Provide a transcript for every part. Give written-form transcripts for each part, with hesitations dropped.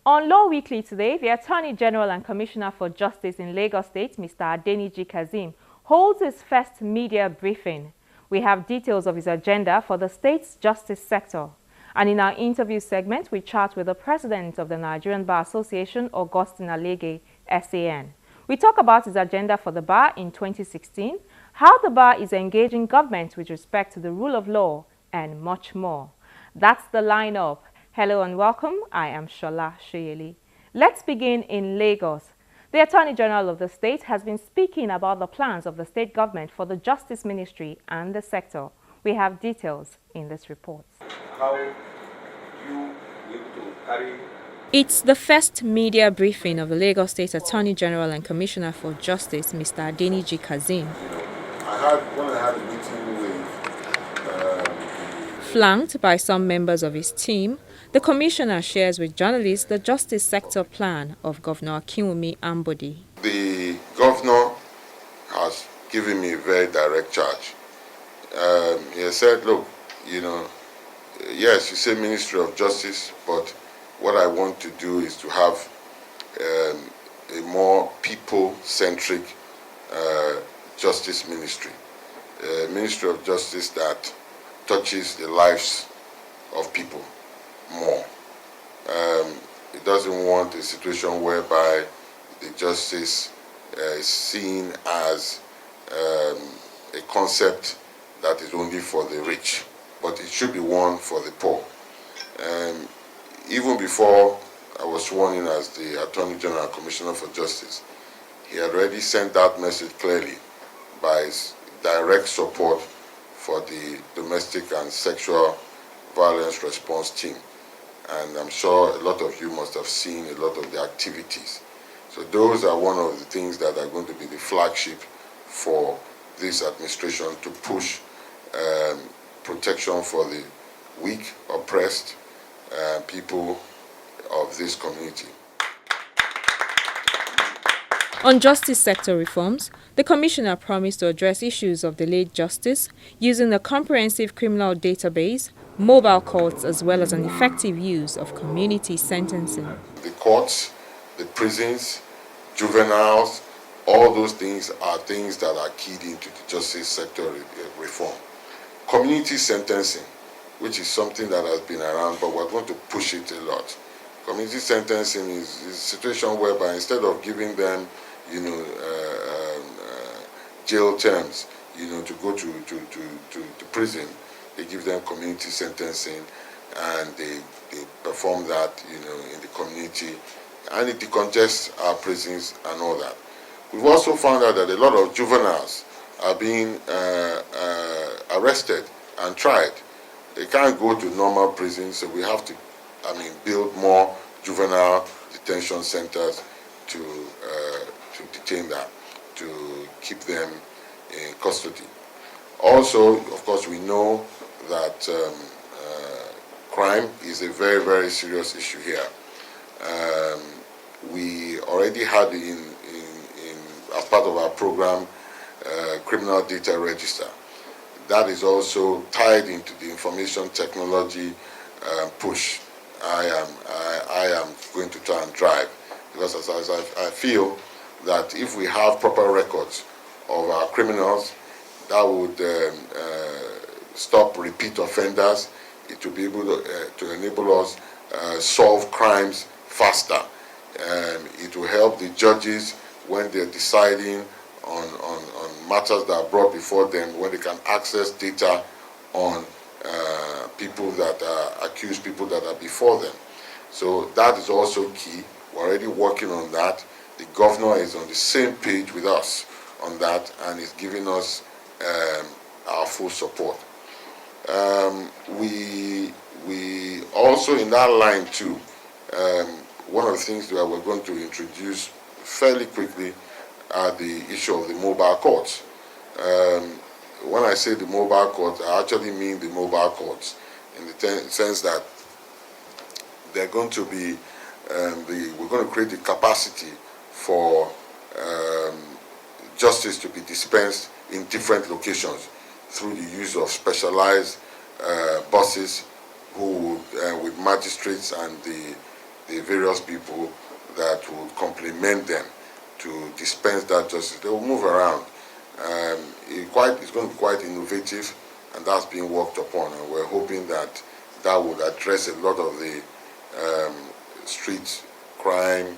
On Law Weekly today, the Attorney General and Commissioner for Justice in Lagos State, Mr. Adeniji Kazeem, holds his first media briefing. We have details of his agenda for the state's justice sector. And in our interview segment, we chat with the president of the Nigerian Bar Association, Augustine Alege, SAN. We talk about his agenda for the bar in 2016, how the bar is engaging government with respect to the rule of law, and much more. That's the lineup. Hello and welcome. I am Shola Shoyeli. Let's begin in Lagos. The Attorney General of the state has been speaking about the plans of the state government for the Justice Ministry and the sector. We have details in this report. How you will to carry. It's the first media briefing of the Lagos State Attorney General and Commissioner for Justice, Mr. Adeniji Kazeem. When I had a meeting with Flanked by some members of his team, the Commissioner shares with journalists the justice sector plan of Governor Akinwumi Ambode. The governor has given me a very direct charge. He has said, look, yes, you say Ministry of Justice, but what I want to do is to have a more people-centric justice ministry. A Ministry of Justice that touches the lives of people more. It doesn't want a situation whereby the justice is seen as a concept that is only for the rich, but it should be one for the poor. Even before I was sworn in as the Attorney General and Commissioner for Justice, he had already sent that message clearly by his direct support for the domestic and sexual violence response team. And I'm sure a lot of you must have seen a lot of the activities. So those are one of the things that are going to be the flagship for this administration, to push protection for the weak, oppressed people of this community. On justice sector reforms, the Commissioner promised to address issues of delayed justice using a comprehensive criminal database, mobile courts, as well as an effective use of community sentencing. The courts, the prisons, juveniles, all those things are things that are keyed into the justice sector reform. Community sentencing, which is something that has been around, but we're going to push it a lot. Community sentencing is a situation whereby instead of giving them jail terms, to go to prison, they give them community sentencing, and they perform that, in the community, and it decongests our prisons and all that. We've also found out that a lot of juveniles are being arrested and tried. They can't go to normal prisons, so we have to, build more juvenile detention centers to detain them, to keep them in custody. Also, of course, we know that crime is a very, very serious issue here. We already had as part of our program, criminal data register. That is also tied into the information technology push I am going to try and drive, because as I feel that if we have proper records of our criminals, that would stop repeat offenders. It will be able to enable us solve crimes faster. It will help the judges when they're deciding on matters that are brought before them, when they can access data on people that are accused, people that are before them. So that is also key. We're already working on that. The governor is on the same page with us on that and is giving us our full support. We also, in that line too, one of the things that we're going to introduce fairly quickly are the issue of the mobile courts. When I say the mobile courts, I actually mean the mobile courts in the sense that they're going to be, we're going to create the capacity for justice to be dispensed in different locations through the use of specialized buses with magistrates and the the various people that would complement them to dispense that justice. They will move around. It's going to be quite innovative, and that's being worked upon, and we're hoping that that would address a lot of the street crime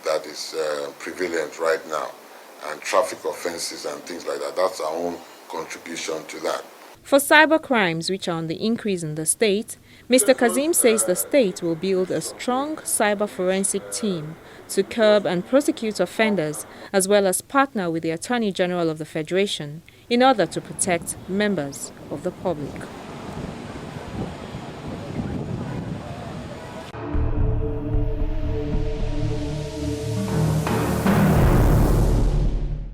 that is prevalent right now, and traffic offenses and things like that. That's our own contribution to that. For cyber crimes, which are on the increase in the state, Mr. Kazim says the state will build a strong cyber forensic team to curb and prosecute offenders, as well as partner with the Attorney General of the Federation in order to protect members of the public.